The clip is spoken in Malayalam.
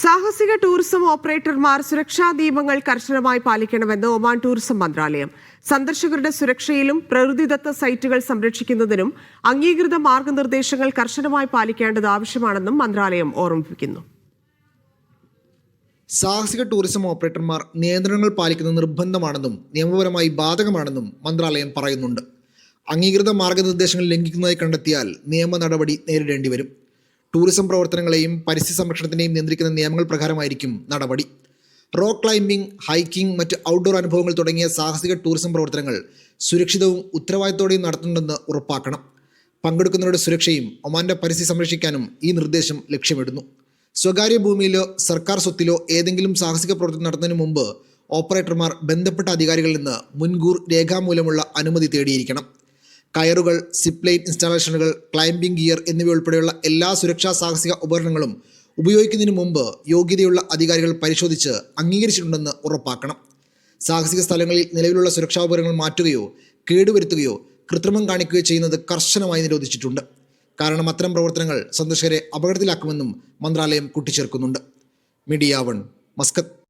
സാഹസിക ടൂറിസം ഓപ്പറേറ്റർമാർ സുരക്ഷാ നിയമങ്ങൾ കർശനമായി പാലിക്കണമെന്ന് ഒമാൻ ടൂറിസം മന്ത്രാലയം. സന്ദർശകരുടെ സുരക്ഷയിലും പ്രകൃതിദത്ത സൈറ്റുകൾ സംരക്ഷിക്കുന്നതിനും അംഗീകൃത മാർഗനിർദ്ദേശങ്ങൾ കർശനമായി പാലിക്കേണ്ടത് ആവശ്യമാണെന്നും മന്ത്രാലയം ഓർമ്മിപ്പിക്കുന്നു. സാഹസിക ടൂറിസം ഓപ്പറേറ്റർമാർ നിയന്ത്രണങ്ങൾ പാലിക്കുന്നത് നിർബന്ധമാണെന്നും നിയമപരമായി ബാധകമാണെന്നും മന്ത്രാലയം പറയുന്നുണ്ട്. അംഗീകൃത മാർഗനിർദ്ദേശങ്ങൾ ലംഘിക്കുന്നതായി കണ്ടെത്തിയാൽ നിയമ നടപടി നേരിടേണ്ടി വരും. ടൂറിസം പ്രവർത്തനങ്ങളെയും പരിസ്ഥിതി സംരക്ഷണത്തിനെയും നിയന്ത്രിക്കുന്ന നിയമങ്ങൾ പ്രകാരമായിരിക്കും നടപടി. റോക്ക് ക്ലൈംബിംഗ്, ഹൈക്കിംഗ്, മറ്റ് ഔട്ട്ഡോർ അനുഭവങ്ങൾ തുടങ്ങിയ സാഹസിക ടൂറിസം പ്രവർത്തനങ്ങൾ സുരക്ഷിതവും ഉത്തരവാദിത്തോടെയും നടത്തുന്നുണ്ടെന്ന് ഉറപ്പാക്കണം. പങ്കെടുക്കുന്നവരുടെ സുരക്ഷയും ഒമാന്റെ പരിസ്ഥിതി സംരക്ഷിക്കാനും ഈ നിർദ്ദേശം ലക്ഷ്യമിടുന്നു. സ്വകാര്യ ഭൂമിയിലോ സർക്കാർ സ്വത്തിലോ ഏതെങ്കിലും സാഹസിക പ്രവർത്തനം നടത്തുന്നതിന് മുമ്പ് ഓപ്പറേറ്റർമാർ ബന്ധപ്പെട്ട അധികാരികളിൽ നിന്ന് മുൻകൂർ രേഖാമൂലമുള്ള അനുമതി തേടിയിരിക്കണം. കയറുകൾ, സിപ്ലൈൻ ഇൻസ്റ്റാളേഷനുകൾ, ക്ലൈംബിംഗ് ഗിയർ എന്നിവയുൾപ്പെടെയുള്ള എല്ലാ സുരക്ഷാ സാഹസിക ഉപകരണങ്ങളും ഉപയോഗിക്കുന്നതിന് മുമ്പ് യോഗ്യതയുള്ള അധികാരികൾ പരിശോധിച്ച് അംഗീകരിച്ചിട്ടുണ്ടെന്ന് ഉറപ്പാക്കണം. സാഹസിക സ്ഥലങ്ങളിൽ നിലവിലുള്ള സുരക്ഷാ ഉപകരണങ്ങൾ മാറ്റുകയോ കേടുവരുത്തുകയോ കൃത്രിമം കാണിക്കുകയോ ചെയ്യുന്നത് കർശനമായി നിരോധിച്ചിട്ടുണ്ട്. കാരണം അത്തരം പ്രവർത്തനങ്ങൾ സന്ദർശകരെ അപകടത്തിലാക്കുമെന്നും മന്ത്രാലയം കൂട്ടിച്ചേർക്കുന്നുണ്ട്. Media 1, Muscat.